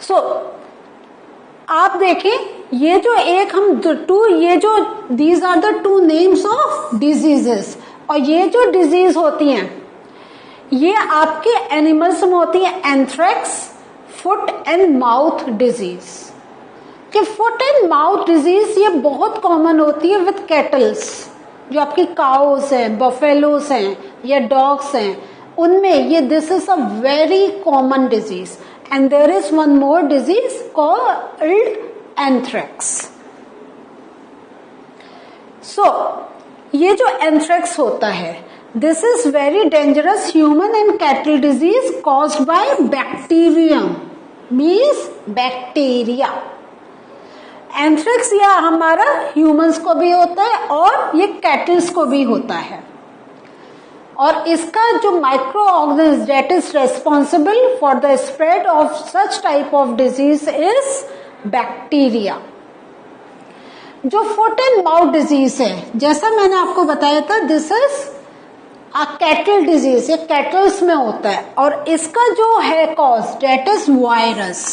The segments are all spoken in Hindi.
सो आप देखें ये जो एक हम ये जो these are the two names of diseases, और ये जो डिजीज होती हैं ये आपके एनिमल्स में होती है anthrax, foot and mouth disease. कि फुट एंड माउथ डिजीज ये बहुत कॉमन होती है विथ कैटल्स, जो आपकी काउस हैं, बफेलोस हैं या डॉग्स हैं, उनमें ये this is a very common disease. And there is one more disease called anthrax. So ये जो एंथ्रेक्स होता है, this is very dangerous human and cattle disease caused by bacterium, means bacteria. Anthrax या हमारा ह्यूमंस को भी होता है और ये कैटल्स को भी होता है, और इसका जो micro organism that is responsible for the spread of such type of disease is bacteria. जो फुट एंड माउथ डिजीज है, जैसा मैंने आपको बताया था, this is a cattle disease, ये कैटल्स में होता है, और इसका जो है cause that is virus.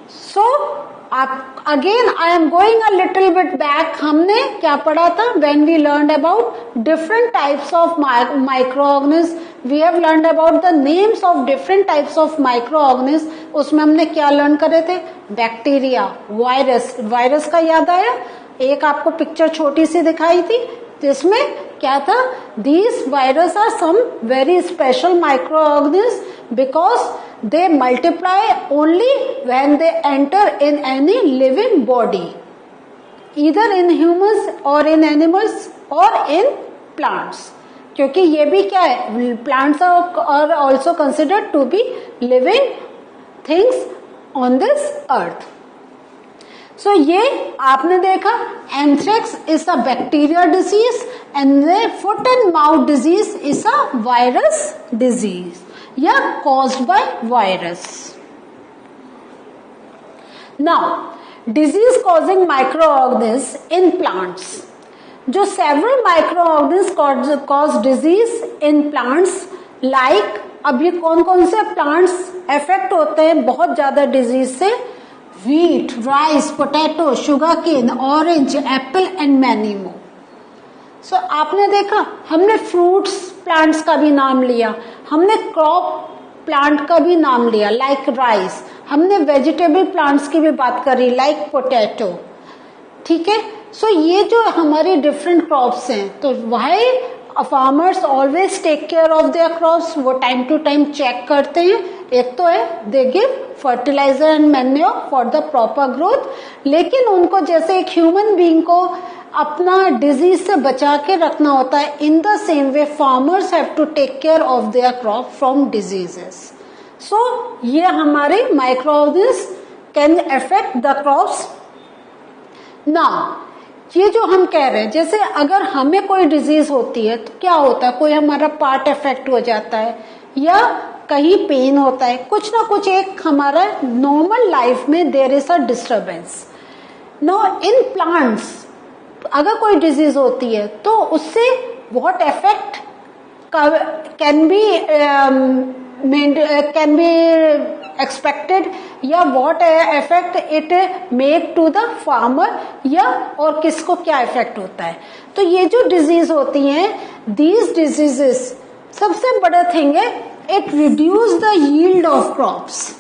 So आप again I am going a little bit back, हमने क्या पढ़ा था when we learned about different types of micro organism, we have learned about the names of different types of micro organism. उसमें हमने क्या लर्न करे थे? Bacteria, virus. वायरस का याद आया? एक आपको पिक्चर छोटी सी दिखाई थी जिसमें क्या था? These virus are some very special micro organism because they multiply only when they enter in any living body, either in humans or in animals or in plants, क्योंकि ये भी क्या है, plants are also considered to be living things on this earth. So ये आपने देखा anthrax is a bacteria disease and the foot and mouth disease is a virus disease या caused by virus. Now, disease causing microorganisms in plants. जो several microorganisms cause disease in plants, like अब ये कौन कौन से plants affect होते हैं बहुत ज्यादा disease से? Wheat, rice, potato, sugarcane, orange, apple and many more. So आपने देखा, हमने फ्रूट्स प्लांट्स का भी नाम लिया, हमने क्रॉप प्लांट का भी नाम लिया लाइक राइस, हमने वेजिटेबल प्लांट्स की भी बात करी लाइक पोटैटो, ठीक है। सो ये जो हमारे डिफरेंट क्रॉप्स हैं, तो why farmers always take care of their crops, वो टाइम टू टाइम चेक करते हैं। एक तो है they give fertiliser and manure for the proper growth, लेकिन उनको जैसे एक ह्यूमन बीइंग को अपना डिजीज से बचा के रखना होता है, in the same way farmers have to take care of their crop from diseases. So ये हमारे microorganism can affect the crops. Now ये जो हम कह रहे हैं, जैसे अगर हमें कोई डिजीज होती है तो क्या होता है, कोई हमारा पार्ट अफेक्ट हो जाता है या कहीं पेन होता है, कुछ ना कुछ एक हमारा नॉर्मल लाइफ में there is a disturbance. Now in plants अगर कोई डिजीज होती है तो उससे what effect can be expected या what effect it make to the farmer, या और किसको क्या इफेक्ट होता है। तो ये जो डिजीज होती हैं, दीज डिजीजेस, सबसे बड़ा थिंग है it reduce the yield of crops.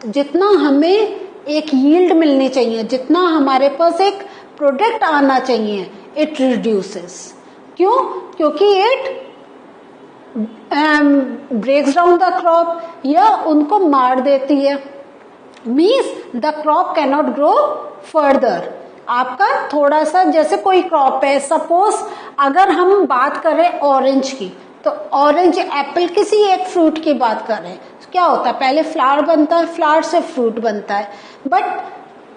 जितना हमें एक यील्ड मिलनी चाहिए, जितना हमारे पास एक प्रोडक्ट आना चाहिए, इट रिड्यूसेस। क्यों? क्योंकि it breaks down the crop या उनको मार देती है, means the crop can not grow further. आपका थोड़ा सा जैसे कोई क्रॉप है, सपोज अगर हम बात करें ऑरेंज की, तो ऑरेंज एप्पल किसी एक फ्रूट की बात करें, तो क्या होता है, पहले फ्लावर बनता है, फ्लावर से फ्रूट बनता है, बट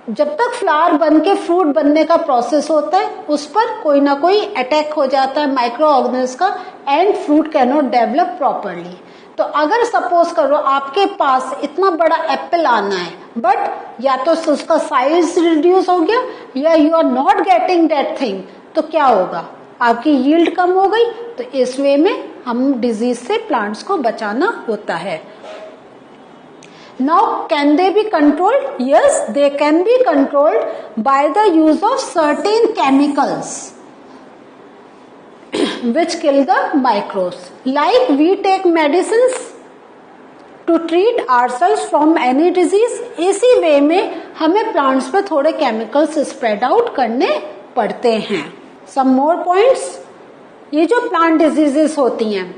जब तक फ्लावर बन के फ्रूट बनने का प्रोसेस होता है, उस पर कोई ना कोई अटैक हो जाता है माइक्रो ऑर्गेनिज्म का, and fruit can not develop properly. तो अगर सपोज करो आपके पास इतना बड़ा एप्पल आना है, बट या तो उसका साइज रिड्यूस हो गया या you are not getting that thing, तो क्या होगा, आपकी यील्ड कम हो गई। तो इस वे में हम डिजीज से प्लांट्स को बचाना होता है। Now, can they be controlled? Yes, they can be controlled by the use of certain chemicals which kill the microbes. Like we take medicines to treat ourselves from any disease. इसी वे में हमें प्लांट्स पे थोड़े केमिकल्स स्प्रेड आउट करने पड़ते हैं. Some more points. ये जो प्लांट डिजीजेस होती हैं,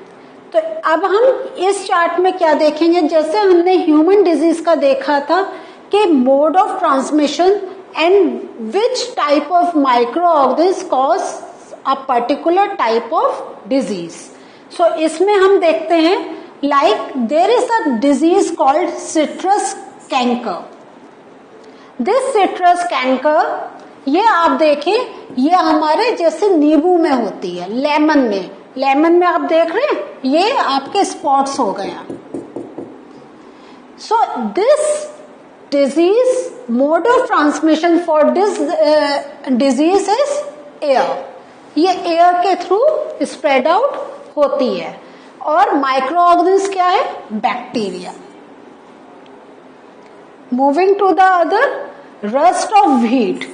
तो अब हम इस चार्ट में क्या देखेंगे, जैसे हमने ह्यूमन डिजीज का देखा था कि mode of transmission and which type of micro organism cause a particular type of disease. So इसमें हम देखते हैं like there is a disease called citrus canker. This citrus canker, ये आप देखें, ये हमारे जैसे नींबू में होती है, लेमन में आप देख रहे हैं, ये आपके स्पॉट्स हो गया. So this disease, mode of transmission for this disease is air. ये एयर के थ्रू स्प्रेड आउट होती है. और माइक्रो ऑर्गेनिज्म क्या है? Bacteria. Moving to the other, rust of wheat.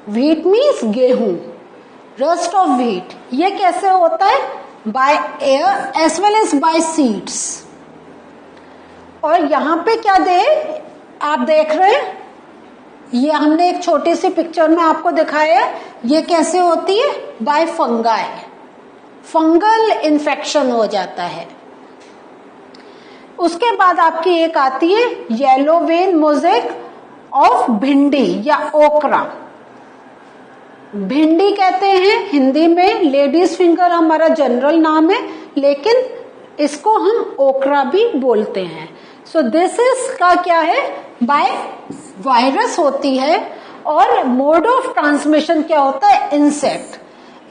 Wheat means गेहूं. रस्ट ऑफ व्हीट, ये कैसे होता है? By air as well as by seeds. और यहां पे क्या आप देख रहे हैं, ये हमने एक छोटी सी पिक्चर में आपको दिखाया है. ये कैसे होती है? Bye fungi. फंगल इन्फेक्शन हो जाता है. उसके बाद आपकी एक आती है येलो वेन मोज़ेक ऑफ भिंडी या ओकरा. भिंडी कहते हैं हिंदी में, लेडीज फिंगर हमारा जनरल नाम है, लेकिन इसको हम ओकरा भी बोलते हैं. सो दिस इज का क्या है? बाय वायरस होती है. और मोड ऑफ ट्रांसमिशन क्या होता है? इंसेक्ट.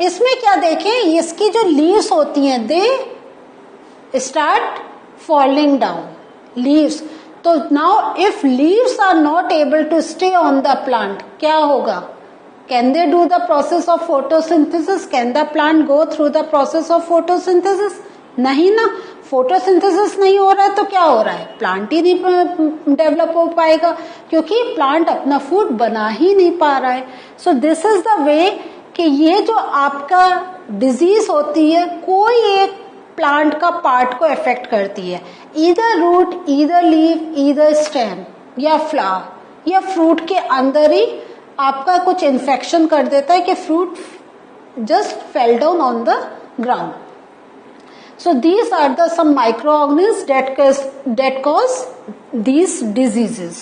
इसमें क्या देखें, इसकी जो लीव्स होती हैं, they start falling down. Leaves, तो now if leaves are not able to stay on the plant, क्या होगा? Can they do the process of photosynthesis? Can the plant go through the process of photosynthesis? नहीं ना. फोटोसिंथेसिस नहीं हो रहा है तो क्या हो रहा है? प्लांट ही नहीं डेवलप हो पाएगा, क्योंकि प्लांट अपना फूड बना ही नहीं पा रहा है. So this is the way कि ये जो आपका डिजीज होती है, कोई एक प्लांट का पार्ट को इफेक्ट करती है. Either root, either leaf, either stem या फ्लावर या फ्रूट के अंदर ही आपका कुछ इन्फेक्शन कर देता है कि fruit just fell down on the ground. So these are the some micro organism that cause these diseases.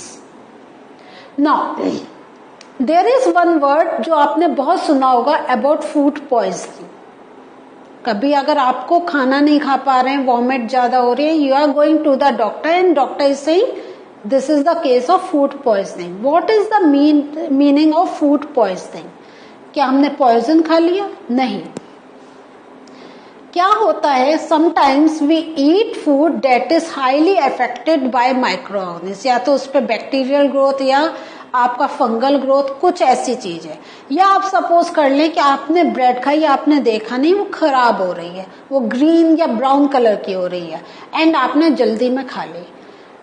Now there is one word जो आपने बहुत सुना होगा about food poisoning. कभी अगर आपको खाना नहीं खा पा रहे हैं, वॉमिट ज्यादा हो रही है, you are going to the doctor and doctor is saying this is the case of food poisoning. What is the meaning of food poisoning? क्या हमने पॉइजन खा लिया? नहीं. क्या होता है, sometimes we eat food that is highly affected by microorganisms. या तो उस पर बैक्टीरियल ग्रोथ या आपका फंगल ग्रोथ, कुछ ऐसी चीज है. या आप सपोज कर लें कि आपने ब्रेड खाई, आपने देखा नहीं वो खराब हो रही है, वो ग्रीन या ब्राउन कलर की हो रही है, एंड आपने जल्दी में खा ली.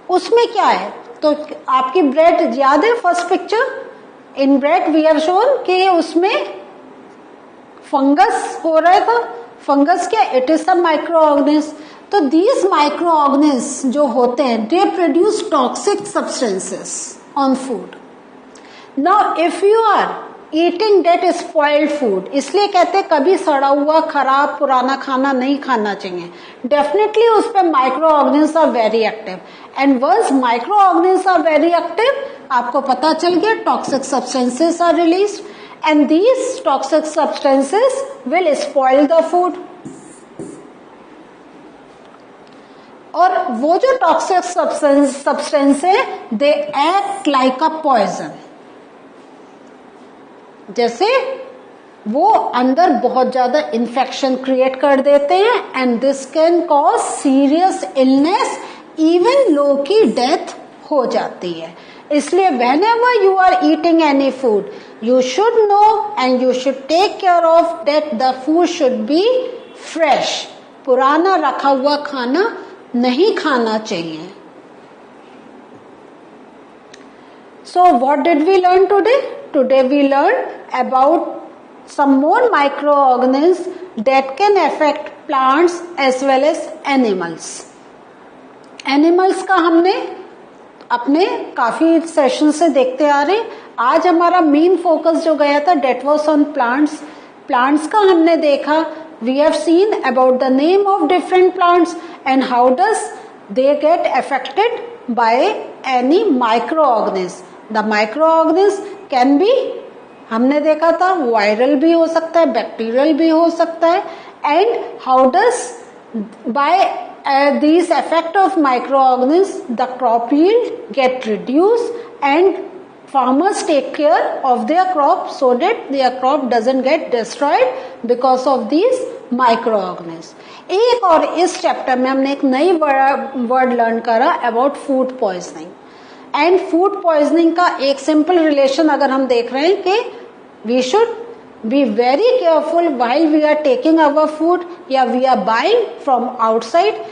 उसमें क्या है, तो आपकी ब्रेड याद है first picture, in bread we are shown कि उसमें फंगस हो रहा था. फंगस क्या? It is a micro organism. तो दीज माइक्रो ऑर्गेनिज्म जो होते हैं, they produce toxic substances on food. Now if you are eating that spoiled food, इसलिए कहते हैं कभी सड़ा हुआ खराब पुराना खाना नहीं खाना चाहिए. डेफिनेटली उस पर micro organism are very active, and once micro organism are very active, आपको पता चल गया toxic substances are released, and these toxic substances will spoil the food. और वो जो टॉक्सिक सब्सटेंस है, they act like a poison. जैसे वो अंदर बहुत ज्यादा इन्फेक्शन क्रिएट कर देते हैं, and this can cause serious illness, even लो की डेथ हो जाती है. इसलिए whenever you are eating any food, you should know and you should take care of that the food should be fresh. पुराना रखा हुआ खाना नहीं खाना चाहिए. So what did we learn today? Today we learned about some more microorganisms that can affect plants as well as animals. Animals का हमने अपने काफी सेशन से देखते आ रहे हैं. आज हमारा मेन फोकस जो गया था that was on plants. Plants का हमने देखा. We have seen about the name of different plants and how does they get affected by any micro organism. The micro organism can be, हमने देखा था वायरल भी हो सकता है, बैक्टीरियल भी हो सकता है. And how does by these effect of microorganisms the crop yield get reduced and farmers take care of their crop so that their crop doesn't get destroyed because of these microorganisms. एक और इस चैप्टर में हमने एक नई वर्ड लर्न करा about food poisoning. And food poisoning का एक सिंपल रिलेशन अगर हम देख रहे हैं कि we should be very careful while we are taking our food या we are buying from outside.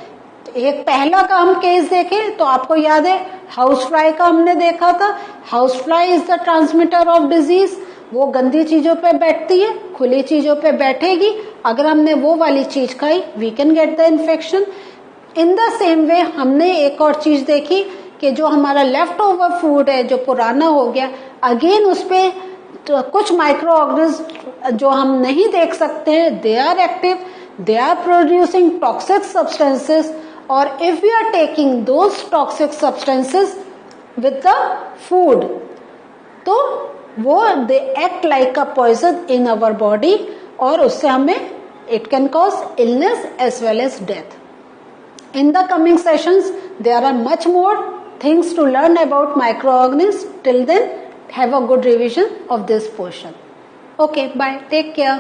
एक पहला का हम केस देखें तो आपको याद है हाउस फ्लाई का हमने देखा था. House fly is the transmitter of disease. वो गंदी चीजों पे बैठती है, खुली चीजों पे बैठेगी. अगर हमने वो वाली चीज खाई we can get the infection. In the same way हमने एक और चीज देखी कि जो हमारा लेफ्ट ओवर फूड है जो पुराना हो गया, अगेन उस पे तो कुछ माइक्रो ऑर्गेनिज्म जो हम नहीं देख सकते हैं, they are active, they are producing toxic substances. और if we are taking those toxic substances with the food तो वो they act like a poison in our body और उससे हमें it can cause illness as well as death. In the coming sessions, there are much more things to learn about microorganisms. Till then, have a good revision of this portion. Okay, bye. Take care.